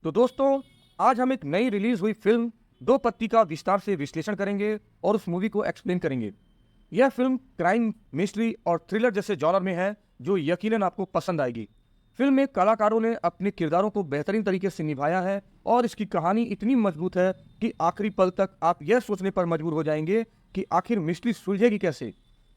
तो दोस्तों, आज हम एक नई रिलीज हुई फिल्म दो पत्ती का विस्तार से विश्लेषण करेंगे और उस मूवी को एक्सप्लेन करेंगे। यह फिल्म क्राइम, मिस्ट्री और थ्रिलर जैसे जॉनर में है जो यकीनन आपको पसंद आएगी। फिल्म में कलाकारों ने अपने किरदारों को बेहतरीन तरीके से निभाया है और इसकी कहानी इतनी मजबूत है कि आखिरी पल तक आप यह सोचने पर मजबूर हो जाएंगे कि आखिर मिस्ट्री सुलझेगी कैसे।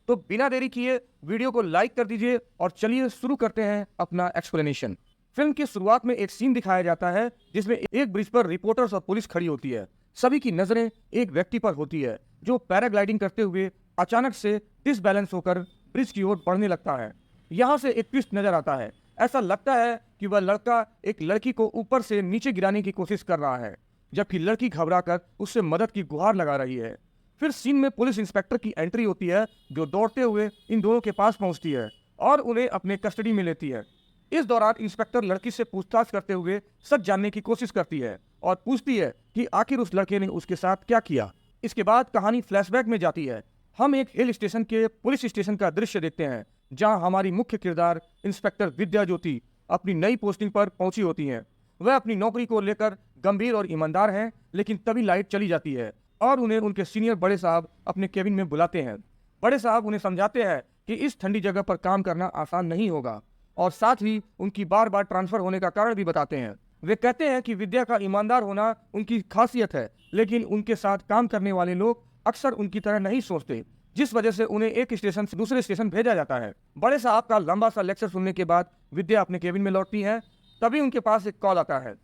तो बिना देरी किए वीडियो को लाइक कर दीजिए और चलिए शुरू करते हैं अपना एक्सप्लेनेशन। फिल्म की शुरुआत में एक सीन दिखाया जाता है जिसमें एक ब्रिज पर रिपोर्टर्स और पुलिस खड़ी होती है। सभी की नजरें एक व्यक्ति पर होती है जो पैराग्लाइडिंग करते हुए अचानक से डिसबैलेंस होकर ब्रिज की ओर बढ़ने लगता है। यहाँ से एक ट्विस्ट नजर आता है। ऐसा लगता है कि वह लड़का एक लड़की को ऊपर से नीचे गिराने की कोशिश कर रहा है, जबकि लड़की घबराकर उससे मदद की गुहार लगा रही है। फिर सीन में पुलिस इंस्पेक्टर की एंट्री होती है जो दौड़ते हुए इन दोनों के पास पहुंचती है और उन्हें अपने कस्टडी में लेती है। इस दौरान इंस्पेक्टर लड़की से पूछताछ करते हुए सच जानने की कोशिश करती है और पूछती है कि आखिर उस लड़के ने उसके साथ क्या किया। इसके बाद कहानी फ्लैशबैक में जाती है। हम एक हिल स्टेशन के पुलिस स्टेशन का दृश्य देखते हैं जहां हमारी मुख्य किरदार इंस्पेक्टर विद्या ज्योति अपनी नई पोस्टिंग पर पहुंची होती हैं। वह अपनी नौकरी को लेकर गंभीर और ईमानदार हैं, लेकिन तभी लाइट चली जाती है और उन्हें उनके सीनियर बड़े साहब अपने केबिन में बुलाते हैं। बड़े साहब उन्हें समझाते हैं कि इस ठंडी जगह पर काम करना आसान नहीं होगा और साथ ही उनकी बार बार ट्रांसफर होने का कारण भी बताते हैं। वे कहते हैं कि विद्या का ईमानदार होना उनकी खासियत है, लेकिन उनके साथ काम करने वाले लोग अक्सर उनकी तरह नहीं सोचते, जिस वजह से उन्हें एक स्टेशन से दूसरे स्टेशन भेजा जाता है। बड़े साहब का लंबा सा लेक्चर सुनने के बाद विद्या अपने केबिन में लौटती है। तभी उनके पास एक कॉल आता है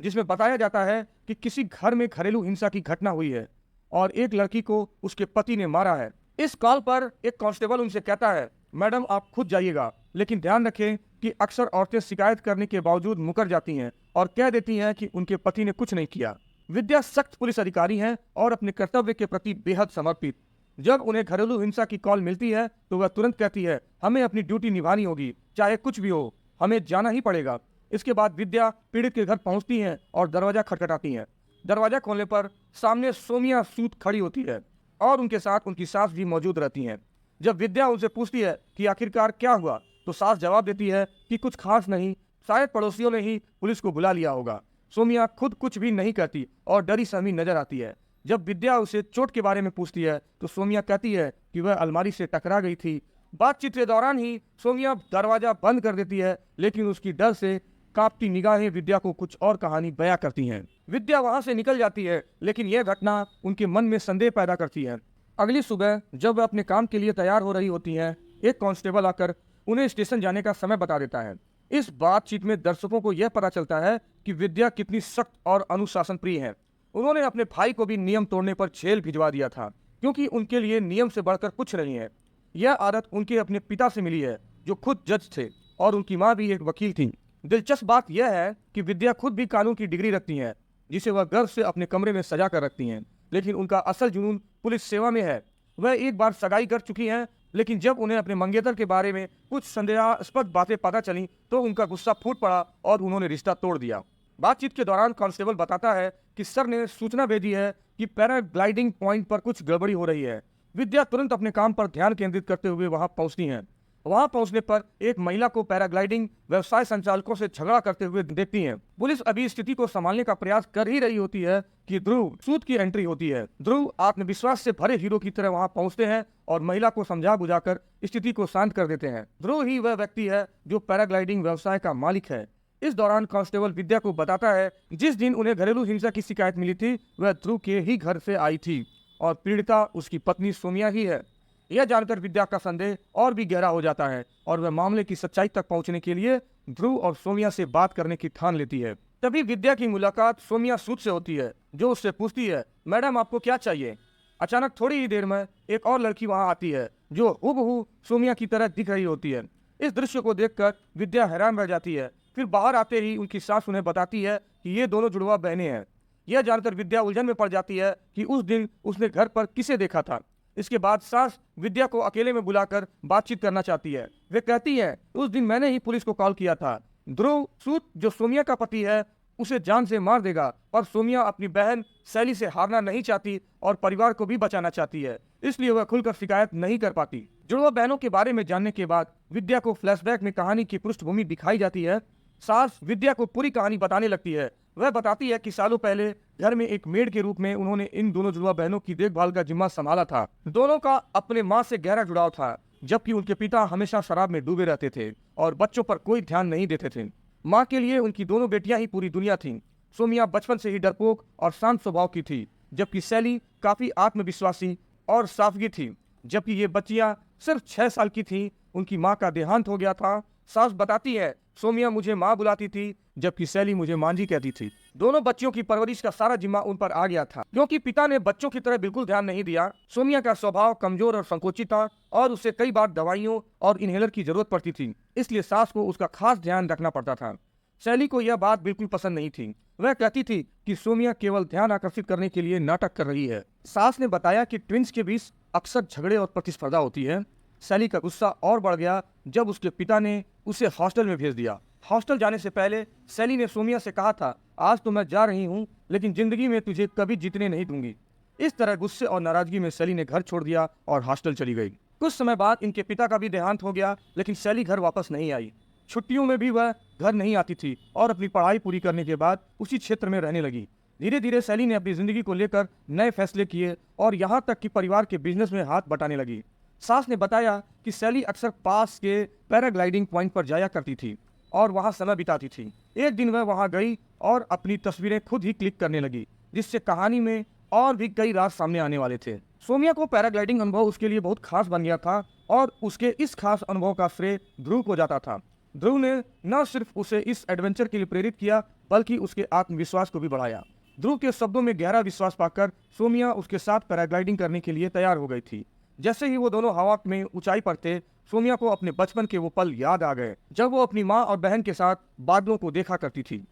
जिसमें बताया जाता है कि किसी घर में घरेलू हिंसा की घटना हुई है और एक लड़की को उसके पति ने मारा है। इस कॉल पर एक कांस्टेबल उनसे कहता है, मैडम आप खुद जाइएगा, लेकिन ध्यान रखें कि अक्सर औरतें शिकायत करने के बावजूद मुकर जाती हैं और कह देती हैं कि उनके पति ने कुछ नहीं किया। विद्या सख्त पुलिस अधिकारी हैं और अपने कर्तव्य के प्रति बेहद समर्पित। जब उन्हें घरेलू हिंसा की कॉल मिलती है तो वह तुरंत कहती है, हमें अपनी ड्यूटी निभानी होगी, चाहे कुछ भी हो, हमें जाना ही पड़ेगा। इसके बाद विद्या पीड़ित के घर पहुंचती हैं और दरवाजा खटखटाती हैं। दरवाजा खोलने पर सामने सोमिया सूद खड़ी होती है और उनके साथ उनकी सास भी मौजूद रहती हैं। जब विद्या उनसे पूछती है कि आखिरकार क्या हुआ, तो सास जवाब देती है कि कुछ खास नहीं, शायद पड़ोसियों ने ही पुलिस को बुला लिया होगा। सोमिया खुद कुछ भी नहीं कहती और डरी सहमी नजर आती है। जब विद्या उसे चोट के बारे में पूछती है तो सोमिया कहती है कि वह अलमारी से टकरा गई थी। बातचीत के दौरान ही सोमिया दरवाजा बंद कर देती है, लेकिन उसकी डर से कांपती निगाहें विद्या को कुछ और कहानी बयां करती हैं। विद्या वहां से निकल जाती है, लेकिन यह घटना उनके मन में संदेह पैदा करती है। अगली सुबह जब वह अपने काम के लिए तैयार हो रही होती हैं, एक कांस्टेबल आकर उन्हें स्टेशन जाने का समय बता देता है। इस बातचीत में दर्शकों को यह पता चलता है कि विद्या कितनी सख्त और अनुशासन प्रिय है। उन्होंने अपने भाई को भी नियम तोड़ने पर जेल भिजवा दिया था, क्योंकि उनके लिए नियम से बढ़कर कुछ नहीं है। यह आदत उनके अपने पिता से मिली है जो खुद जज थे और उनकी माँ भी एक वकील थी। दिलचस्प बात यह है कि विद्या खुद भी कानून की डिग्री रखती हैं, जिसे वह गर्व से अपने कमरे में सजा कर रखती हैं, लेकिन उनका असल जुनून पुलिस सेवा में है। वह एक बार सगाई कर चुकी हैं, लेकिन जब उन्हें अपने मंगेतर के बारे में कुछ संदेहास्पद बातें पता चली तो उनका गुस्सा फूट पड़ा और उन्होंने रिश्ता तोड़ दिया। बातचीत के दौरान कांस्टेबल बताता है कि सर ने सूचना भेजी है कि पैराग्लाइडिंग पॉइंट पर कुछ गड़बड़ी हो रही है। विद्या तुरंत अपने काम पर ध्यान केंद्रित करते हुए वहां पहुंचती हैं। वहां पहुंचने पर एक महिला को पैराग्लाइडिंग व्यवसाय संचालकों से झगड़ा करते हुए देखती हैं। पुलिस अभी स्थिति को संभालने का प्रयास कर ही रही होती है कि ध्रुव सूद की एंट्री होती है। ध्रुव आत्मविश्वास से भरे हीरो की तरह वहां पहुंचते हैं और महिला को समझा बुझाकर स्थिति को शांत कर देते हैं। ध्रुव ही वह व्यक्ति है जो पैराग्लाइडिंग व्यवसाय का मालिक है। इस दौरान कांस्टेबल विद्या को बताता है जिस दिन उन्हें घरेलू हिंसा की शिकायत मिली थी वह ध्रुव के ही घर से आई थी और पीड़िता उसकी पत्नी सोमिया ही है। यह जानकर विद्या का संदेह और भी गहरा हो जाता है और वह मामले की सच्चाई तक पहुंचने के लिए ध्रुव और सोमिया से बात करने की ठान लेती है। तभी विद्या की मुलाकात सोमिया सूद से होती है, जो उससे पूछती है, मैडम आपको क्या चाहिए। अचानक थोड़ी ही देर में एक और लड़की वहां आती है जो हूबहू सोमिया की तरह दिख रही होती है। इस दृश्य को देखकर विद्या हैरान रह जाती है। फिर बाहर आते ही उनकी सास उन्हें बताती है कि ये दोनों जुड़वा बहनें हैं। यह जानकर विद्या उलझन में पड़ जाती है कि उस दिन उसने घर पर किसे देखा था। इसके बाद सास विद्या को अकेले में बुलाकर बातचीत करना चाहती है। वे कहती है, उस दिन मैंने ही पुलिस को कॉल किया था। ध्रुव सूद जो सोमिया का पति है उसे जान से मार देगा, और सोमिया अपनी बहन शैली से हारना नहीं चाहती और परिवार को भी बचाना चाहती है, इसलिए वह खुलकर शिकायत नहीं कर पाती। जुड़वा बहनों के बारे में जानने के बाद विद्या को फ्लैशबैक में कहानी की पृष्ठभूमि दिखाई जाती है सास विद्या को पूरी कहानी बताने लगती है। वह बताती है कि सालों पहले घर में एक मेड के रूप में उन्होंने इन दोनों जुड़वा बहनों की देखभाल का जिम्मा संभाला था। दोनों का अपने माँ से गहरा जुड़ाव था, जबकि उनके पिता हमेशा शराब में डूबे रहते थे और बच्चों पर कोई ध्यान नहीं देते थे। माँ के लिए उनकी दोनों बेटियां ही पूरी दुनिया थीं। सोमिया बचपन से ही डरपोक और शांत स्वभाव की थी, जबकि सैली काफी आत्मविश्वासी और सादगी थी। जबकि ये बच्चियां सिर्फ 6 साल की थीं, उनकी माँ का देहांत हो गया था। सास बताती है, सोमिया मुझे माँ बुलाती थी, जबकि सैली मुझे मांझी कहती थी। दोनों बच्चियों की परवरिश का सारा जिम्मा उन पर आ गया था, क्योंकि पिता ने बच्चों की तरह बिल्कुल ध्यान नहीं दिया। सोमिया का स्वभाव कमजोर और संकोचित था और उसे कई बार दवाइयों और इनहेलर की जरूरत पड़ती थी, इसलिए सास को उसका खास ध्यान रखना पड़ता था। सैली को यह बात बिल्कुल पसंद नहीं थी। वह कहती थी कि सोमिया केवल ध्यान आकर्षित करने के लिए नाटक कर रही है। सास ने बताया कि ट्विंस के बीच अक्सर झगड़े और प्रतिस्पर्धा होती है। सैली का गुस्सा और बढ़ गया जब उसके पिता ने उसे हॉस्टल में भेज दिया। हॉस्टल जाने से पहले सैली ने सोमिया से कहा था, आज तो मैं जा रही हूँ, लेकिन जिंदगी में तुझे कभी जीतने नहीं दूंगी। इस तरह गुस्से और नाराजगी में सैली ने घर छोड़ दिया और हॉस्टल चली गई। कुछ समय बाद इनके पिता का भी देहांत हो गया, लेकिन सैली घर वापस नहीं आई। छुट्टियों में भी वह घर नहीं आती थी और अपनी पढ़ाई पूरी करने के बाद उसी क्षेत्र में रहने लगी। धीरे धीरे सैली ने अपनी जिंदगी को लेकर नए फैसले किए और यहाँ तक कि परिवार के बिजनेस में हाथ बटाने लगी। सास ने बताया कि सैली अक्सर पास के पैराग्लाइडिंग पॉइंट पर जाया करती थी और वहाँ समय बिताती थी। एक दिन वह वहाँ गई और अपनी तस्वीरें खुद ही क्लिक करने लगी, जिससे कहानी में और भी कई राज सामने आने वाले थे। सोमिया को पैराग्लाइडिंग अनुभव उसके लिए बहुत खास बन गया था और उसके इस खास अनुभव का श्रेय ध्रुव को जाता था। ध्रुव ने न सिर्फ उसे इस एडवेंचर के लिए प्रेरित किया, बल्कि उसके आत्मविश्वास को भी बढ़ाया। ध्रुव के शब्दों में गहरा विश्वास पाकर सोमिया उसके साथ पैराग्लाइडिंग करने के लिए तैयार हो गई थी। जैसे ही वो दोनों हवा में ऊंचाई पर थे, सोमिया को अपने बचपन के वो पल याद आ गए, जब वो अपनी माँ और बहन के साथ बादलों को देखा करती थी।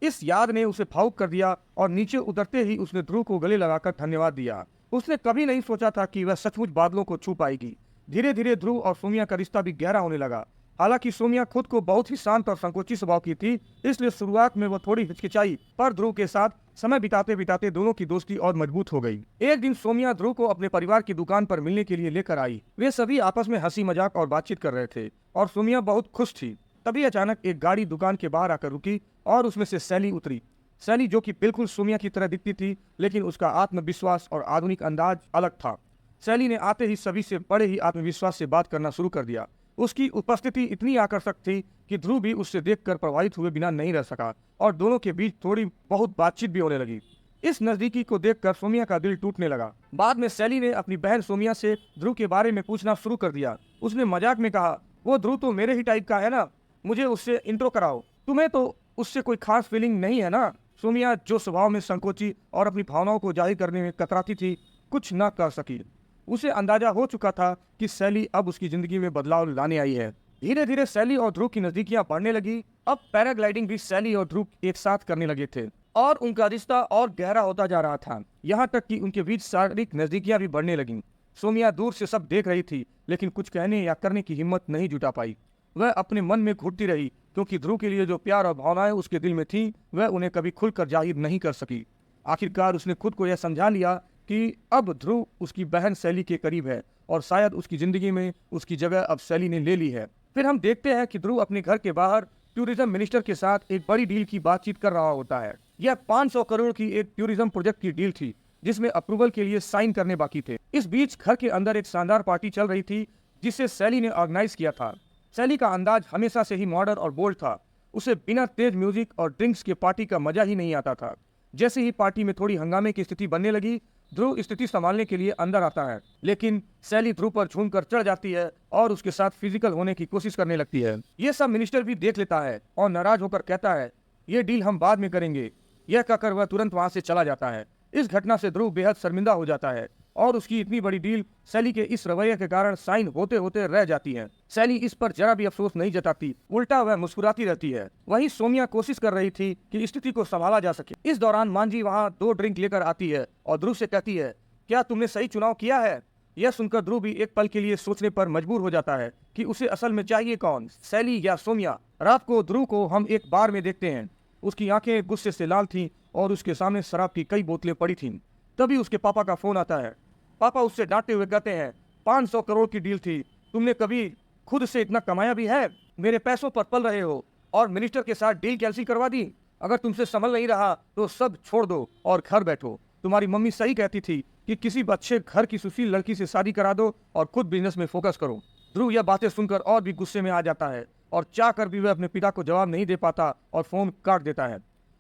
इस याद ने उसे भावुक कर दिया और नीचे उतरते ही उसने ध्रुव को गले लगाकर धन्यवाद दिया। उसने कभी नहीं सोचा था कि वह सचमुच बादलों को छू पाएगी। धीरे धीरे ध्रुव और सोमिया का रिश्ता भी गहरा होने लगा। हालांकि सोमिया खुद को बहुत ही शांत और संकोची स्वभाव की थी, इसलिए शुरुआत में वो थोड़ी हिचकिचाई, पर ध्रुव के साथ समय बिताते बिताते दोनों की दोस्ती और मजबूत हो गई। एक दिन सोमिया ध्रुव को अपने परिवार की दुकान पर मिलने के लिए लेकर आई। वे सभी आपस में हंसी मजाक और बातचीत कर रहे थे और सोमिया बहुत खुश थी। तभी अचानक एक गाड़ी दुकान के बाहर आकर रुकी और उसमें से सैली उतरी। सैली, जो कि बिल्कुल सोमिया की तरह दिखती थी, लेकिन उसका आत्मविश्वास और आधुनिक अंदाज अलग था। सैली ने आते ही सभी से बड़े ही आत्मविश्वास से बात करना शुरू कर दिया। उसकी उपस्थिति इतनी आकर्षक थी कि ध्रुव भी उससे देखकर प्रभावित हुए बिना नहीं रह सका और दोनों के बीच थोड़ी बहुत बातचीत भी होने लगी। इस नजदीकी को देखकर सोमिया का दिल टूटने लगा। बाद में सैली ने अपनी बहन सोमिया से ध्रुव के बारे में पूछना शुरू कर दिया। उसने मजाक में कहा, वो ध्रुव तो मेरे ही टाइप का है ना, मुझे उससे इंट्रो कराओ। तुम्हें तो उससे कोई खास फीलिंग नहीं है ना? सोमिया, जो स्वभाव में संकोची और अपनी भावनाओं को जाहिर करने में कतराती थी, कुछ न कर सकी। उसे अंदाजा हो चुका था कि सैली अब उसकी जिंदगी में बदलाव लाने आई है। धीरे धीरे सैली और ध्रुव की नजदीकियां बढ़ने लगी। अब पैराग्लाइडिंग भी सैली और ध्रुव एक साथ करने लगे थे और उनका रिश्ता और गहरा होता जा रहा था, यहाँ तक कि उनके बीच शारीरिक नजदीकियां भी बढ़ने लगीं। सोमिया दूर से सब देख रही थी, लेकिन कुछ कहने या करने की हिम्मत नहीं जुटा पाई। वह अपने मन में घुटती रही, क्योंकि ध्रुव के लिए जो प्यार और भावनाएं उसके दिल में थी, वह उन्हें कभी खुलकर जाहिर नहीं कर सकी। आखिरकार उसने खुद को यह समझा लिया कि अब ध्रुव उसकी बहन सैली के करीब है और शायद उसकी जिंदगी में उसकी जगह अब सैली ने ले ली है। फिर हम देखते हैं कि ध्रुव अपने घर के बाहर टूरिज्म मिनिस्टर के साथ एक बड़ी डील की बातचीत कर रहा होता है। यह 500 करोड़ की एक टूरिज्म प्रोजेक्ट की डील थी, जिसमें अप्रूवल के लिए साइन करने बाकी थे। इस बीच घर के अंदर एक शानदार पार्टी चल रही थी, जिसे सैली ने ऑर्गेनाइज किया था। सैली का अंदाज हमेशा से ही मॉडर्न और बोल्ड था। उसे बिना तेज म्यूजिक और ड्रिंक्स के पार्टी का मजा ही नहीं आता था। जैसे ही पार्टी में थोड़ी हंगामे की स्थिति बनने लगी, ध्रुव स्थिति संभालने के लिए अंदर आता है, लेकिन सैली ध्रुव पर झूमकर चढ़ जाती है और उसके साथ फिजिकल होने की कोशिश करने लगती है। यह सब मिनिस्टर भी देख लेता है और नाराज होकर कहता है, ये डील हम बाद में करेंगे। यह कहकर वह तुरंत वहां से चला जाता है। इस घटना से ध्रुव बेहद शर्मिंदा हो जाता है और उसकी इतनी बड़ी डील सैली के इस रवैये के कारण साइन होते होते रह जाती है। सैली इस पर जरा भी अफसोस नहीं जताती, उल्टा वह मुस्कुराती रहती है। वहीं सोमिया कोशिश कर रही थी कि स्थिति को संभाला जा सके। इस दौरान मांझी वहां 2 ड्रिंक लेकर आती है और ध्रुव से कहती है, क्या तुमने सही चुनाव किया है? यह सुनकर ध्रुव भी एक पल के लिए सोचने पर मजबूर हो जाता है कि उसे असल में चाहिए कौन, सैली या सोमिया। रात को ध्रुव को हम एक बार में देखते हैं। उसकी आंखें गुस्से से लाल थीं और उसके सामने शराब की कई बोतलें पड़ी थीं। तभी उसके पापा का फोन आता है। पापा उससे डांटते हुए कहते हैं, 500 करोड़ की डील थी, तुमने कभी खुद से इतना कमाया भी है? मेरे पैसों पर पल रहे हो और मिनिस्टर के साथ डील कैंसिल करवा दी। अगर तुमसे संभल नहीं रहा तो सब छोड़ दो और घर बैठो। तुम्हारी मम्मी सही कहती थी कि किसी अच्छे घर की सुशील लड़की से शादी करा दो और खुद बिजनेस में फोकस करो। ध्रुव यह बातें सुनकर और भी गुस्से में आ जाता है और चाह कर भी वह अपने पिता को जवाब नहीं दे पाता और फोन काट देता है।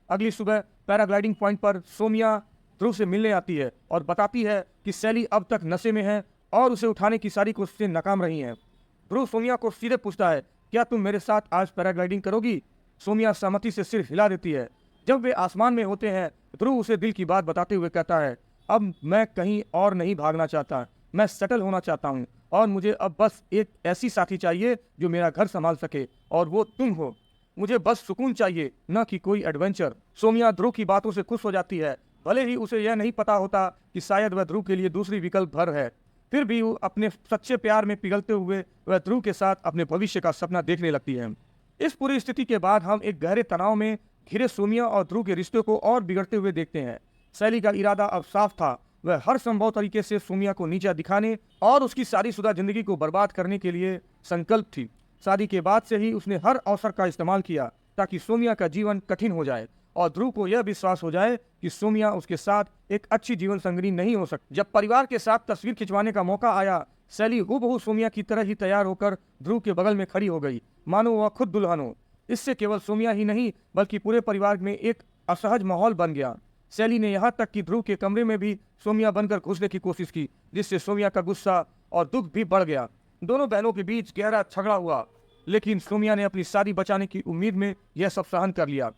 अगली सुबह पैराग्लाइडिंग पॉइंट पर सोमिया ध्रुव से मिलने आती है और बताती है कि सैली अब तक नशे में है और उसे उठाने की सारी कोशिशें नाकाम रही हैं। ध्रुव सोमिया को सीधे पूछता है, क्या तुम मेरे साथ आज पैराग्लाइडिंग करोगी? सोमिया सहमति से सिर हिला देती है। जब वे आसमान में होते हैं, ध्रुव उसे दिल की बात बताते हुए कहता है, अब मैं कहीं और नहीं भागना चाहता, मैं सेटल होना चाहता हूँ और मुझे अब बस एक ऐसी साथी चाहिए जो मेरा घर संभाल सके और वो तुम हो। मुझे बस सुकून चाहिए, न कि कोई एडवेंचर। सोमिया ध्रुव की बातों से खुश हो जाती है, भले ही उसे यह नहीं पता होता कि शायद वह ध्रुव के लिए दूसरी विकल्प भर है। फिर भी वो अपने सच्चे प्यार में पिघलते हुए वह ध्रुव के साथ अपने भविष्य का सपना देखने लगती है। इस पूरी स्थिति के बाद हम एक गहरे तनाव में घिरे सोमिया और ध्रुव के रिश्ते को और बिगड़ते हुए देखते हैं। सैली का इरादा अब साफ था, वह हर संभव तरीके से सोमिया को नीचा दिखाने और उसकी शादीशुदा जिंदगी को बर्बाद करने के लिए संकल्प थी। शादी के बाद से ही उसने हर अवसर का इस्तेमाल किया ताकि सोमिया का जीवन कठिन हो जाए और ध्रुव को यह विश्वास हो जाए कि सोमिया उसके साथ एक अच्छी जीवन संगिनी नहीं हो सकती। जब परिवार के साथ तस्वीर खिंचवाने का मौका आया, सैली हूबहू सोमिया की तरह ही तैयार होकर ध्रुव के बगल में खड़ी हो गई, मानो वह खुद दुल्हन हो। इससे केवल सोमिया ही नहीं बल्कि पूरे परिवार में एक असहज माहौल बन गया। सैली ने यहाँ तक कि ध्रुव के कमरे में भी सोमिया बनकर घुसने की कोशिश की, जिससे सोमिया का गुस्सा और दुख भी बढ़ गया। दोनों बहनों के बीच गहरा झगड़ा हुआ, लेकिन सोमिया ने अपनी शादी बचाने की उम्मीद में यह सब सहन कर लिया।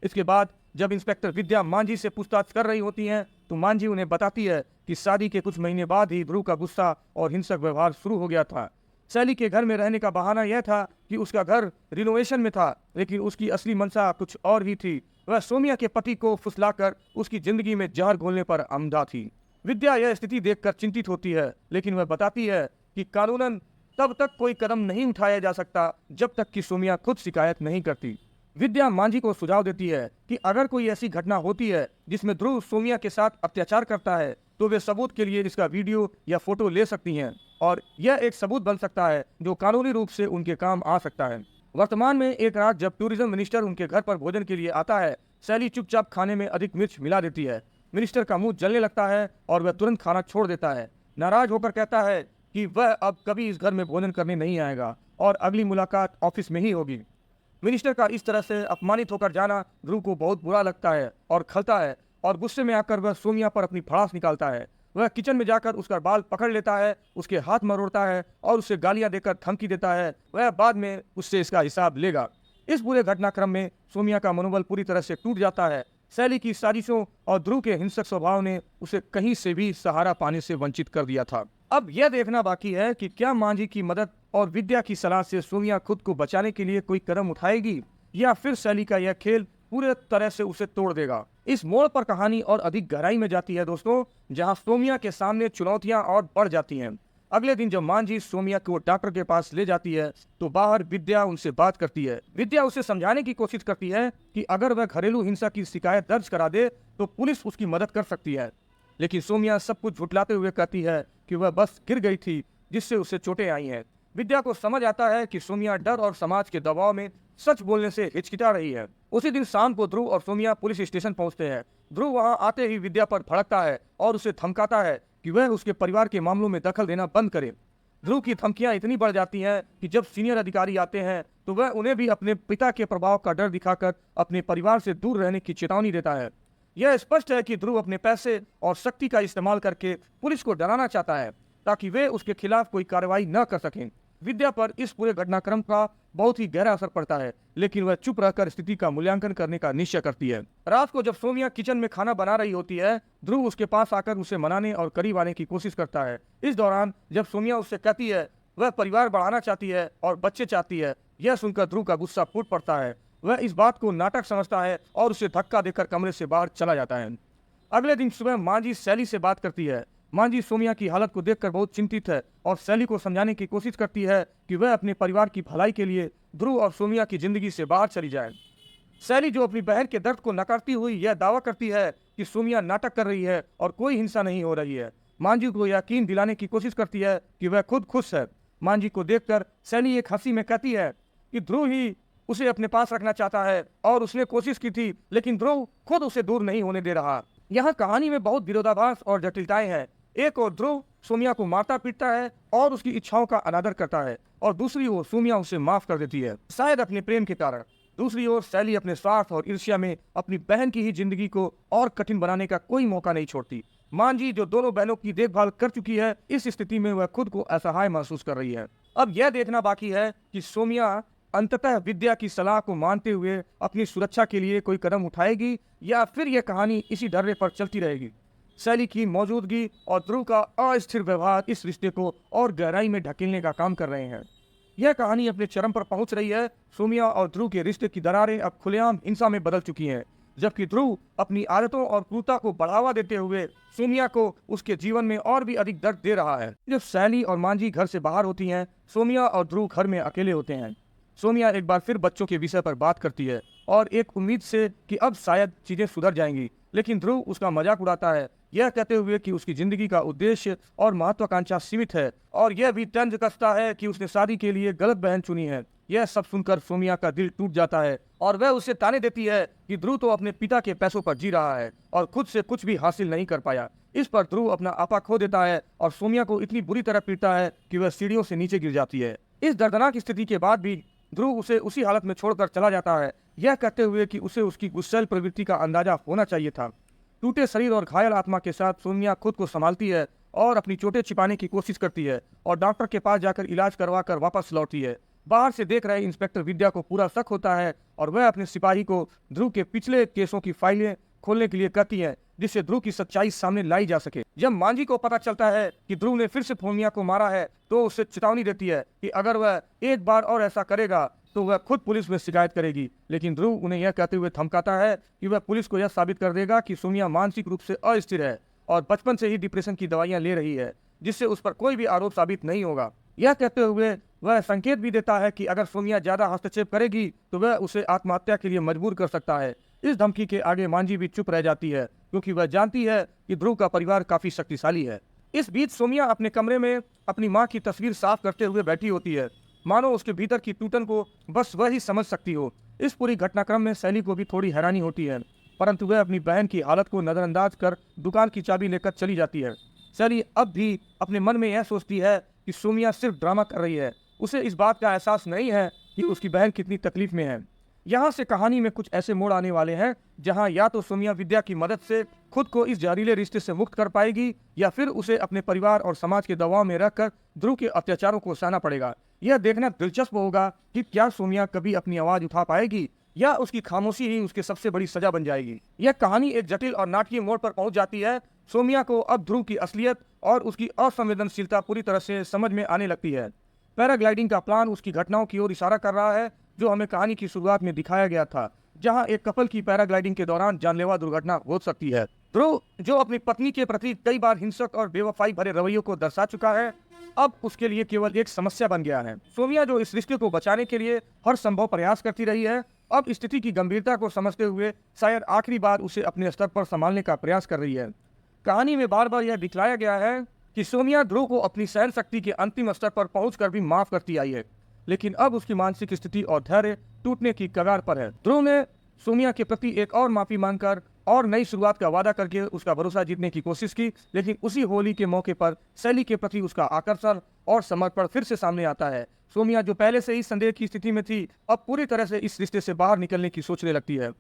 इसके बाद जब इंस्पेक्टर विद्या मांझी से पूछताछ कर रही होती हैं, तो मांझी उन्हें बताती है कि शादी के कुछ महीने बाद ही ध्रुव का गुस्सा और हिंसक व्यवहार शुरू हो गया था। सैली के घर में रहने का बहाना यह था कि उसका घर रिनोवेशन में था, लेकिन उसकी असली मंशा कुछ और ही थी। वह सोमिया के पति को फुसलाकर उसकी जिंदगी में जहर घोलने पर अमदा थी। विद्या यह स्थिति देखकर चिंतित होती है, लेकिन वह बताती है कि कानूनन तब तक कोई कदम नहीं उठाया जा सकता जब तक कि सोमिया खुद शिकायत नहीं करती। विद्या मांझी को सुझाव देती है कि अगर कोई ऐसी घटना होती है जिसमें ध्रुव सोमिया के साथ अत्याचार करता है, तो वे सबूत के लिए इसका वीडियो या फोटो ले सकती हैं और यह एक सबूत बन सकता है जो कानूनी रूप से उनके काम आ सकता है। वर्तमान में एक रात जब टूरिज्म मिनिस्टर उनके घर पर भोजन के लिए आता है, सैली चुपचाप खाने में अधिक मिर्च मिला देती है। मिनिस्टर का मुंह जलने लगता है और वह तुरंत खाना छोड़ देता है। नाराज होकर कहता है कि वह अब कभी इस घर में भोजन करने नहीं आएगा और अगली मुलाकात ऑफिस में ही होगी। मिनिस्टर का इस तरह से अपमानित होकर जाना ध्रुव को बहुत बुरा लगता है और खलता है और गुस्से में आकर वह सोमिया पर अपनी भड़ास निकालता है। वह किचन में जाकर उसका बाल पकड़ लेता है, उसके हाथ मरोड़ता है और उसे गालियां देकर धमकी देता है वह बाद में उससे इसका हिसाब लेगा। इस पूरे घटनाक्रम में सोमिया का मनोबल पूरी तरह से टूट जाता है। सैली की साजिशों और ध्रुव के हिंसक स्वभाव ने उसे कहीं से भी सहारा पाने से वंचित कर दिया था। अब यह देखना बाकी है कि क्या मांझी की मदद और विद्या की सलाह से सोमिया खुद को बचाने के लिए कोई कदम उठाएगी या फिर सैली का यह खेल पूरे तरह से उसे तोड़ देगा। इस मोड़ पर कहानी और अधिक गहराई में जाती है दोस्तों, जहां सोमिया के सामने चुनौतियां और बढ़ जाती हैं। अगले दिन जब मांझी सोमिया को डॉक्टर के पास ले जाती है तो बाहर विद्या उनसे बात करती है। विद्या उसे समझाने की कोशिश करती है कि अगर वह घरेलू हिंसा की शिकायत दर्ज करा दे तो पुलिस उसकी मदद कर सकती है, लेकिन सोमिया सब कुछ झुटलाते हुए कहती है कि वह बस गिर गई थी जिससे उसे चोटें आई हैं। विद्या को समझ आता है कि सोमिया डर और समाज के दबाव में सच बोलने से हिचकिचा रही है। उसी दिन शाम को ध्रुव और सोमिया पुलिस स्टेशन पहुंचते हैं। ध्रुव वहां आते ही विद्या पर भड़कता है और उसे धमकाता है कि वह उसके परिवार के मामलों में दखल देना बंद करे। ध्रुव की धमकियां इतनी बढ़ जाती हैं कि जब सीनियर अधिकारी आते हैं तो वह उन्हें भी अपने पिता के प्रभाव का डर दिखाकर अपने परिवार से दूर रहने की चेतावनी देता है। यह स्पष्ट है कि ध्रुव अपने पैसे और शक्ति का इस्तेमाल करके पुलिस को डराना चाहता है ताकि वे उसके खिलाफ कोई कार्रवाई न कर सकें। विद्या पर इस पूरे घटनाक्रम का बहुत ही गहरा असर पड़ता है, लेकिन वह चुप रहकर स्थिति का मूल्यांकन करने का निश्चय करती है। रात को जब सोमिया किचन में खाना बना रही होती है, ध्रुव उसके पास आकर उसे मनाने और करीब आने की कोशिश करता है। इस दौरान जब सोमिया उससे कहती है वह परिवार बढ़ाना चाहती है और बच्चे चाहती है, यह सुनकर ध्रुव का गुस्सा फूट पड़ता है। वह इस बात को नाटक समझता है और उसे धक्का देकर कमरे से बाहर चला जाता है। अगले दिन सुबह मांझी सैली से बात करती है। मांझी सोमिया की हालत को देखकर बहुत चिंतित है और सैली को समझाने की कोशिश करती है कि वह अपने परिवार की भलाई के लिए ध्रुव और सोमिया की जिंदगी से बाहर चली जाए। सैली जो अपनी बहन के दर्द को नकारती हुई यह दावा करती है कि सोमिया नाटक कर रही है और कोई हिंसा नहीं हो रही है। मांझी को यकीन दिलाने की कोशिश करती है कि वह खुद खुश है। मांझी को देखकर सैली एक हंसी में कहती है कि ध्रुव ही उसे अपने पास रखना चाहता है और उसने कोशिश की थी, लेकिन ध्रुव खुद उसे दूर नहीं होने दे रहा। यहाँ कहानी में बहुत विरोधाभास और जटिलताएं हैं। एक और ध्रुव सोमिया को मारता पीटता है और उसकी इच्छाओं का अनादर करता है, और दूसरी ओर सोमिया उसे माफ कर देती है, शायद अपने प्रेम के कारण। दूसरी ओर शैली अपने स्वार्थ और ईर्ष्या में अपनी बहन की ही जिंदगी को और कठिन बनाने का कोई मौका नहीं छोड़ती। मांझी, जो दोनों बहनों की देखभाल कर चुकी है, इस स्थिति में वह खुद को असहाय महसूस कर रही है। अब यह देखना बाकी है कि सोमिया अंततः विद्या की सलाह को मानते हुए अपनी सुरक्षा के लिए कोई कदम उठाएगी, या फिर यह कहानी इसी ढर्रे पर चलती रहेगी। शैली की मौजूदगी और ध्रुव का अस्थिर व्यवहार इस रिश्ते को और गहराई में ढकेलने का काम कर रहे हैं। यह कहानी अपने चरम पर पहुंच रही है। सोमिया और ध्रुव के रिश्ते की दरारें अब खुलेआम हिंसा में बदल चुकी हैं, जबकि ध्रुव अपनी आदतों और क्रूरता को बढ़ावा देते हुए सोमिया को उसके जीवन में और भी अधिक दर्द दे रहा है। जब शैली और मांझी घर से बाहर होती हैं, सोमिया और ध्रुव घर में अकेले होते हैं। सोमिया एक बार फिर बच्चों के विषय पर बात करती है और एक उम्मीद से कि अब शायद चीजें सुधर जाएंगी, लेकिन ध्रुव उसका मजाक उड़ाता है, यह कहते हुए कि उसकी जिंदगी का उद्देश्य और महत्वाकांक्षा सीमित है, और यह भी तंज कसता है कि उसने शादी के लिए गलत बहन चुनी है। यह सब सुनकर सोमिया का दिल टूट जाता है और वह उसे ताने देती है कि ध्रुव तो अपने पिता के पैसों पर जी रहा है और खुद से कुछ भी हासिल नहीं कर पाया। इस पर ध्रुव अपना आपा खो देता है और सोमिया को इतनी बुरी तरह पीटता है कि वह सीढ़ियों से नीचे गिर जाती है। इस दर्दनाक स्थिति के बाद भी ध्रुव उसे उसी हालत में छोड़कर चला जाता है, यह कहते हुए कि उसे उसकी गुस्सैल प्रवृत्ति का अंदाजा होना चाहिए था। टूटे शरीर और घायल आत्मा के साथ सोमिया खुद को संभालती है और अपनी चोटें छिपाने की कोशिश करती है और डॉक्टर के पास जाकर इलाज करवा कर वापस लौटती है। बाहर से देख रहे इंस्पेक्टर विद्या को पूरा शक होता है और वह अपने सिपाही को ध्रुव के पिछले केसों की फाइलें खोलने के लिए कहती है, जिससे ध्रुव की सच्चाई सामने लाई जा सके। जब मांझी को पता चलता है कि ध्रुव ने फिर से सोमिया को मारा है, तो उसे चेतावनी देती है कि अगर वह एक बार और ऐसा करेगा तो वह खुद पुलिस में शिकायत करेगी। लेकिन ध्रुव उन्हें यह कहते हुए धमकाता है कि वह पुलिस को यह साबित कर देगा कि सोमिया मानसिक रूप से अस्थिर है और बचपन से ही डिप्रेशन की दवाइयां ले रही है, जिससे उस पर कोई भी आरोप साबित नहीं होगा। यह कहते हुए वह संकेत भी देता है कि अगर सोमिया ज्यादा हस्तक्षेप करेगी तो वह उसे आत्महत्या के लिए मजबूर कर सकता है। इस धमकी के आगे मांझी भी चुप रह जाती है, क्योंकि वह जानती है कि ध्रुव का परिवार काफी शक्तिशाली है। इस बीच सोमिया अपने कमरे में अपनी माँ की तस्वीर साफ करते हुए बैठी होती है, मानो उसके भीतर की टूटन को बस वह ही समझ सकती हो। इस पूरी घटनाक्रम में शैली को भी थोड़ी हैरानी होती है, परंतु वह अपनी बहन की हालत को नजरअंदाज कर दुकान की चाबी लेकर चली जाती है। शैली अब भी अपने मन में यह सोचती है कि सोमिया सिर्फ ड्रामा कर रही है, उसे इस बात का एहसास नहीं है कि उसकी बहन कितनी तकलीफ में है। यहाँ से कहानी में कुछ ऐसे मोड़ आने वाले हैं जहाँ या तो सोमिया विद्या की मदद से खुद को इस जहरीले रिश्ते से मुक्त कर पाएगी, या फिर उसे अपने परिवार और समाज के दबाव में रखकर ध्रुव के अत्याचारों को सहना पड़ेगा। यह देखना दिलचस्प होगा कि क्या सोमिया कभी अपनी आवाज उठा पाएगी, या उसकी खामोशी ही उसकी सबसे बड़ी सजा बन जाएगी। यह कहानी एक जटिल और नाटकीय मोड़ पर पहुंच जाती है। सोमिया को अब ध्रुव की असलियत और उसकी असंवेदनशीलता पूरी तरह से समझ में आने लगती है। पैराग्लाइडिंग का प्लान उसकी घटनाओं की ओर इशारा कर रहा है, जो हमें कहानी की शुरुआत में दिखाया गया था, जहां एक कपल की पैराग्लाइडिंग के दौरान जानलेवा दुर्घटना हो सकती है। ध्रुव, जो अपनी पत्नी के प्रति कई बार हिंसक और बेवफाई भरे रवैयों को दर्शा चुका है, अब उसके लिए केवल एक समस्या बन गया है। सोमिया, जो इस रिश्ते को बचाने के लिए हर संभव प्रयास करती रही है, अब स्थिति की गंभीरता को समझते हुए शायद आखिरी बार उसे अपने स्तर पर संभालने का प्रयास कर रही है। कहानी में बार बार यह दिखलाया गया है कि सोमिया ध्रुव को अपनी सहन शक्ति के अंतिम स्तर पर पहुंचकर भी माफ करती आई है, लेकिन अब उसकी मानसिक स्थिति और धैर्य टूटने की कगार पर है। ध्रुव ने सोमिया के प्रति एक और माफी मांगकर और नई शुरुआत का वादा करके उसका भरोसा जीतने की कोशिश की, लेकिन उसी होली के मौके पर शैली के प्रति उसका आकर्षण और समर्पण फिर से सामने आता है। सोमिया, जो पहले से ही संदेह की स्थिति में थी, अब पूरी तरह से इस रिश्ते से बाहर निकलने की सोचने लगती है।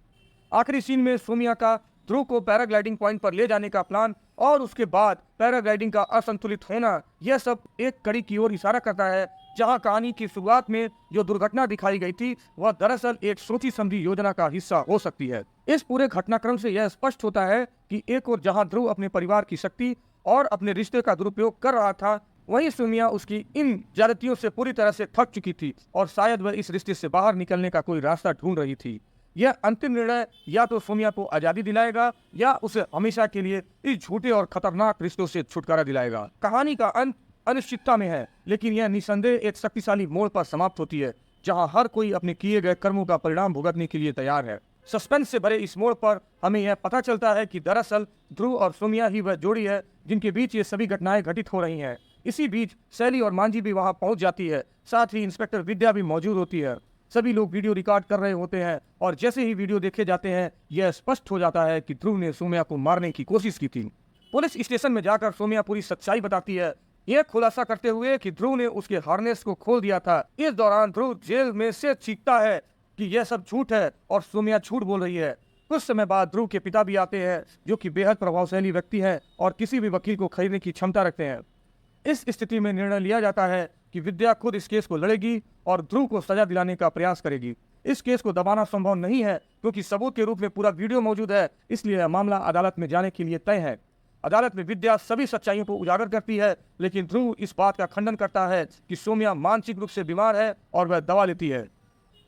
आखिरी सीन में सोमिया का ध्रुव को पैराग्लाइडिंग पॉइंट पर ले जाने का प्लान और उसके बाद पैराग्लाइडिंग का असंतुलित होना, यह सब एक कड़ी की ओर इशारा करता है, जहां कहानी की शुरुआत में जो दुर्घटना दिखाई गई थी वह दरअसल एक सोची समझी योजना का हिस्सा हो सकती है। इस पूरे घटनाक्रम से यह स्पष्ट होता है कि एक और जहां ध्रुव अपने परिवार की शक्ति और अपने रिश्ते का दुरुपयोग कर रहा था, वहीं सोमिया उसकी इन ज्यादतियों से पूरी तरह से थक चुकी थी और शायद वह इस रिश्ते से बाहर निकलने का कोई रास्ता ढूंढ रही थी। यह अंतिम निर्णय या तो सोमिया को आजादी दिलाएगा या उसे हमेशा के लिए इस झूठे और खतरनाक रिश्तों से छुटकारा दिलाएगा। कहानी का अंत अनिश्चितता में है, लेकिन यह निसंदेह एक शक्तिशाली मोड़ पर समाप्त होती है, जहां हर कोई अपने किए गए कर्मों का परिणाम भुगतने के लिए तैयार है। सस्पेंस से भरे इस मोड़ पर हमें यह पता चलता है कि दरअसल ध्रुव और सोमिया ही वह जोड़ी है जिनके बीच ये सभी घटनाएं घटित हो रही हैं। इसी बीच शैली और मांझी भी वहां पहुंच जाती है, साथ ही इंस्पेक्टर विद्या भी मौजूद होती है। सभी लोग वीडियो रिकॉर्ड कर रहे होते हैं और जैसे ही वीडियो देखे जाते हैं यह स्पष्ट हो जाता है कि ध्रुव ने सौम्या को मारने की कोशिश की थी। पुलिस स्टेशन में जाकर सौम्या पूरी सच्चाई बताती है, यह खुलासा करते हुए कि ध्रुव ने उसके हार्नेस को खोल दिया था। इस दौरान ध्रुव जेल में से चीखता है कि यह सब झूठ है और सौम्या झूठ बोल रही है। कुछ समय बाद ध्रुव के पिता भी आते हैं, जो कि बेहद प्रभावशाली व्यक्ति हैं और किसी भी वकील को खरीदने की क्षमता रखते हैं। इस स्थिति में निर्णय लिया जाता है कि विद्या खुद इस केस को लड़ेगी और ध्रुव को सजा दिलाने का प्रयास करेगी। इस केस को दबाना संभव नहीं है क्योंकि सबूत के रूप में पूरा वीडियो मौजूद है, इसलिए यह मामला अदालत में जाने के लिए तय है। अदालत में विद्या सभी सच्चाइयों को उजागर करती है, लेकिन ध्रुव इस बात का खंडन करता है कि सौम्या मानसिक रूप से बीमार है और वह दवा लेती है।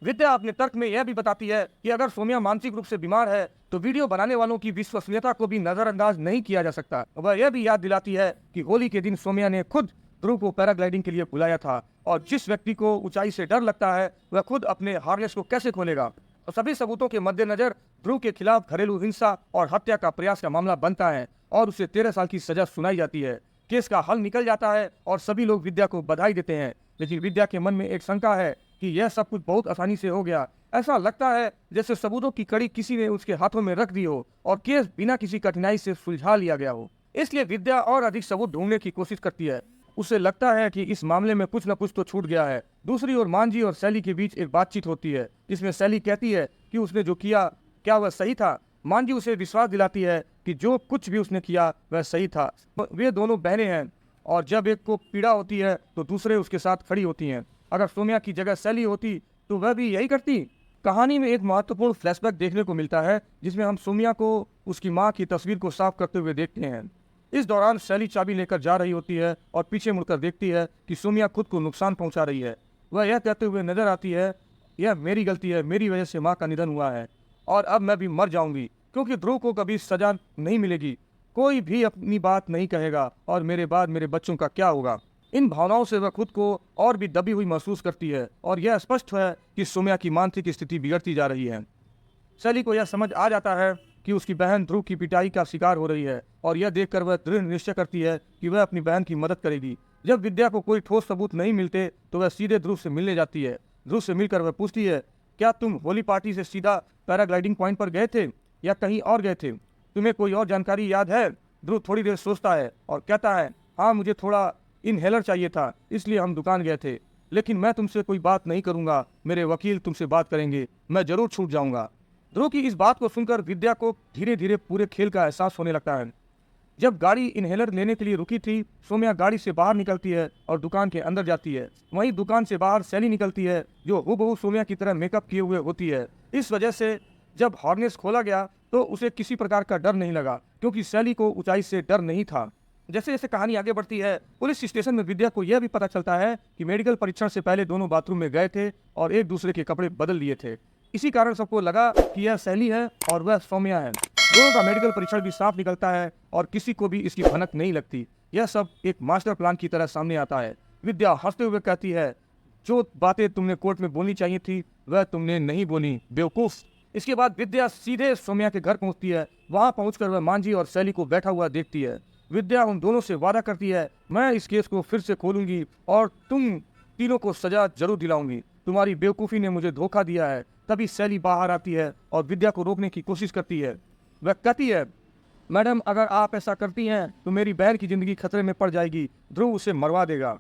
विद्या अपने तर्क में यह भी बताती है कि अगर सौम्या मानसिक रूप से बीमार है तो वीडियो बनाने वालों की विश्वसनीयता को भी नजरअंदाज नहीं किया जा सकता। वह यह भी याद दिलाती है कि होली के दिन सौम्या ने खुद ध्रुव को पैराग्लाइडिंग के लिए बुलाया था और जिस व्यक्ति को ऊंचाई से डर लगता है वह खुद अपने हार्नेस को कैसे खोलेगा। और सभी सबूतों के मद्देनजर ध्रुव के खिलाफ घरेलू हिंसा और हत्या का प्रयास का मामला बनता है और उसे 13 साल की सजा सुनाई जाती है। केस का हल निकल जाता है और सभी लोग विद्या को बधाई देते हैं, लेकिन विद्या के मन में एक शंका है कि यह सब कुछ बहुत आसानी से हो गया। ऐसा लगता है जैसे सबूतों की कड़ी किसी ने उसके हाथों में रख दी हो और केस बिना किसी कठिनाई से सुलझा लिया गया हो। इसलिए विद्या और अधिक सबूत ढूंढने की कोशिश करती है। उसे लगता है कि इस मामले में कुछ न कुछ तो छूट गया है। दूसरी ओर मांझी और शैली के बीच एक बातचीत होती है, जिसमें शैली कहती है कि उसने जो किया क्या वह सही था। मांझी उसे विश्वास दिलाती है कि जो कुछ भी उसने किया वह सही था। वे दोनों बहनें हैं और जब एक को पीड़ा होती है तो दूसरे उसके साथ खड़ी होती हैं। अगर सौम्या की जगह शैली होती तो वह भी यही करती। कहानी में एक महत्वपूर्ण फ्लैशबैक देखने को मिलता है, जिसमें हम सौम्या को उसकी मां की तस्वीर को साफ करते हुए देखते हैं। इस दौरान शैली चाबी लेकर जा रही होती है और पीछे मुड़कर देखती है कि सौम्या खुद को नुकसान पहुंचा रही है। वह यह कहते हुए नजर आती है, यह मेरी गलती है, मेरी वजह से माँ का निधन हुआ है और अब मैं भी मर जाऊंगी क्योंकि ध्रुव को कभी सजा नहीं मिलेगी। कोई भी अपनी बात नहीं कहेगा और मेरे बाद मेरे बच्चों का क्या होगा। इन भावनाओं से वह खुद को और भी दबी हुई महसूस करती है और यह स्पष्ट है कि सौम्या की मानसिक स्थिति बिगड़ती जा रही है। शैली को यह समझ आ जाता है कि उसकी बहन ध्रुव की पिटाई का शिकार हो रही है और यह देखकर वह दृढ़ निश्चय करती है कि वह अपनी बहन की मदद करेगी। जब विद्या को कोई ठोस सबूत नहीं मिलते तो वह सीधे ध्रुव से मिलने जाती है। ध्रुव से मिलकर वह पूछती है, क्या तुम होली पार्टी से सीधा पैराग्लाइडिंग पॉइंट पर गए थे या कहीं और गए थे? तुम्हें कोई और जानकारी याद है? ध्रुव थोड़ी देर सोचता है और कहता है, हाँ मुझे थोड़ा इनहेलर चाहिए था, इसलिए हम दुकान गए थे, लेकिन मैं तुमसे कोई बात नहीं करूंगा, मेरे वकील तुमसे बात करेंगे, मैं जरूर छूट जाऊंगा। ध्रुव की इस बात को सुनकर विद्या को धीरे धीरे पूरे खेल का एहसास होने लगता है। जब गाड़ी इनहेलर लेने के लिए रुकी थी, सौम्या गाड़ी से बाहर निकलती है और दुकान के अंदर जाती है। वहीं दुकान से बाहर शैली निकलती है, जो हूबहू सौम्या की तरह मेकअप किए हुए होती है। इस वजह से जब हार्नेस खोला गया तो उसे किसी प्रकार का डर नहीं लगा, क्योंकि शैली को ऊंचाई से डर नहीं था। जैसे जैसे कहानी आगे बढ़ती है, पुलिस स्टेशन में विद्या को यह भी पता चलता है कि मेडिकल परीक्षण से पहले दोनों बाथरूम में गए थे और एक दूसरे के कपड़े बदल लिए थे। इसी कारण सबको लगा कि यह शैली है और वह सौम्या है। दोनों का मेडिकल परीक्षण भी साफ निकलता है और किसी को भी इसकी भनक नहीं लगती। यह सब एक मास्टर प्लान की तरह सामने आता है। विद्या हंसते हुए कहती है, जो बातें तुमने कोर्ट में बोलनी चाहिए थी वह तुमने नहीं बोली, बेवकूफ। इसके बाद विद्या सीधे सौम्या के घर पहुंचती है। वहां पहुंचकर वह मांझी और शैली को बैठा हुआ देखती है। विद्या उन दोनों से वादा करती है, मैं इस केस को फिर से खोलूंगी और तुम तीनों को सजा जरूर दिलाऊंगी। तुम्हारी बेवकूफ़ी ने मुझे धोखा दिया है। तभी शैली बाहर आती है और विद्या को रोकने की कोशिश करती है। वह कहती है, मैडम अगर आप ऐसा करती हैं तो मेरी बहन की जिंदगी खतरे में पड़ जाएगी, ध्रुव उसे मरवा देगा।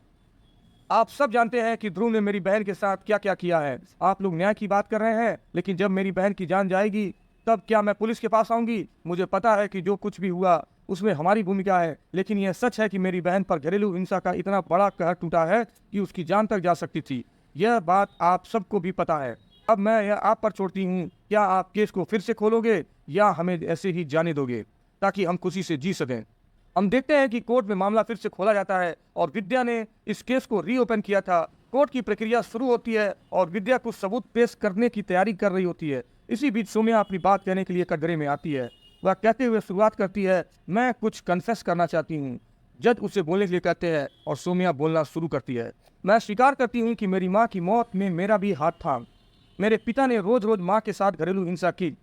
आप सब जानते हैं कि ध्रुव ने मेरी बहन के साथ क्या क्या किया है। आप लोग न्याय की बात कर रहे हैं, लेकिन जब मेरी बहन की जान जाएगी तब क्या मैं पुलिस के पास आऊंगी? मुझे पता है कि जो कुछ भी हुआ उसमें हमारी भूमिका है, लेकिन यह सच है कि मेरी बहन पर घरेलू हिंसा का इतना बड़ा कहर टूटा है कि उसकी जान तक जा सकती थी। यह बात आप सबको भी पता है। अब मैं यह आप पर छोड़ती हूँ, क्या आप केस को फिर से खोलोगे या हमें ऐसे ही जाने दोगे ताकि हम खुशी से जी सकें? हम देखते हैं कि कोर्ट में मामला फिर से खोला जाता है और विद्या ने इस केस को रीओपन किया था। कोर्ट की प्रक्रिया शुरू होती है और विद्या कुछ सबूत पेश करने की तैयारी कर रही होती है। इसी बीच सौम्या अपनी बात कहने के लिए कटघरे में आती है। वह कहते हुए शुरुआत करती है, मैं कुछ कन्फेस करना चाहती हूँ। जज उसे बोलने के लिए कहते हैं और सौम्या बोलना शुरू करती है। मैं स्वीकार करती हूँ कि मेरी माँ की मौत में मेरा भी हाथ था। मेरे पिता ने रोज रोज माँ के साथ घरेलू हिंसा की।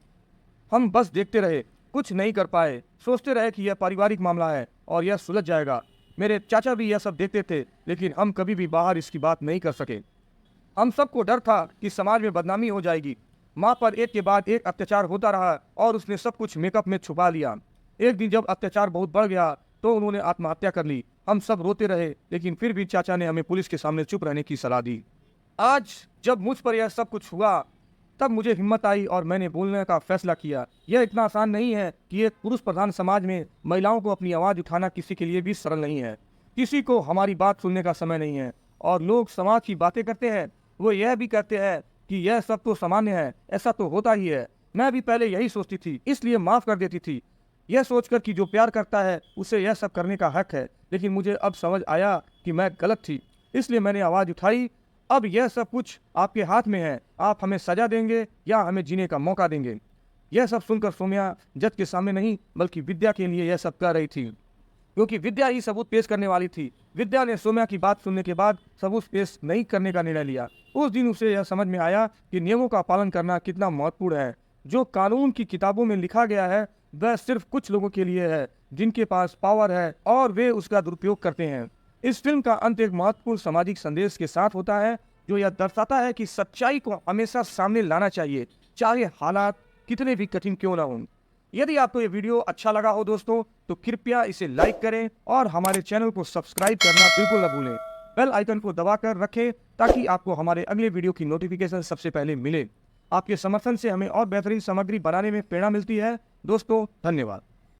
हम बस देखते रहे, कुछ नहीं कर पाए, सोचते रहे कि यह पारिवारिक मामला है और यह सुलझ जाएगा। मेरे चाचा भी यह सब देखते थे, लेकिन हम कभी भी बाहर इसकी बात नहीं कर सके। हम सबको डर था कि समाज में बदनामी हो जाएगी। माँ पर एक के बाद एक अत्याचार होता रहा और उसने सब कुछ मेकअप में छुपा लिया। एक दिन जब अत्याचार बहुत बढ़ गया तो उन्होंने आत्महत्या कर ली। हम सब रोते रहे, लेकिन फिर भी चाचा ने हमें पुलिस के सामने चुप रहने की सलाह दी। आज जब मुझ पर यह सब कुछ हुआ, तब मुझे हिम्मत आई और मैंने बोलने का फैसला किया। यह इतना आसान नहीं है कि एक पुरुष प्रधान समाज में महिलाओं को अपनी आवाज़ उठाना किसी के लिए भी सरल नहीं है। किसी को हमारी बात सुनने का समय नहीं है और लोग समाज की बातें करते हैं। वो यह भी कहते हैं कि यह सब तो सामान्य है, ऐसा तो होता ही है। मैं भी पहले यही सोचती थी, इसलिए माफ़ कर देती थी, यह सोचकर कि जो प्यार करता है उसे यह सब करने का हक है। लेकिन मुझे अब समझ आया कि मैं गलत थी, इसलिए मैंने आवाज़ उठाई। अब यह सब कुछ आपके हाथ में है। आप हमें सजा देंगे या हमें जीने का मौका देंगे। यह सब सुनकर सौम्या जज के सामने नहीं बल्कि विद्या के लिए यह सब कह रही थी, क्योंकि विद्या ही सबूत पेश करने वाली थी। विद्या ने सौम्या की बात सुनने के बाद सबूत पेश नहीं करने का निर्णय लिया। उस दिन उसे यह समझ में आया कि नियमों का पालन करना कितना महत्वपूर्ण है। जो कानून की किताबों में लिखा गया है वह सिर्फ कुछ लोगों के लिए है जिनके पास पावर है और वे उसका दुरुपयोग करते हैं। इस फिल्म का अंत एक महत्वपूर्ण सामाजिक संदेश के साथ होता है, जो यह दर्शाता है कि सच्चाई को हमेशा सामने लाना चाहिए, चाहे हालात कितने भी कठिन क्यों ना हों। यदि आपको ये वीडियो अच्छा लगा हो दोस्तों, तो कृपया इसे लाइक करें और हमारे चैनल को सब्सक्राइब करना बिल्कुल न भूलें। बेल आइकन को दबाकर रखें ताकि आपको हमारे अगले वीडियो की नोटिफिकेशन सबसे पहले मिले। आपके समर्थन से हमें और बेहतरीन सामग्री बनाने में प्रेरणा मिलती है। दोस्तों, धन्यवाद।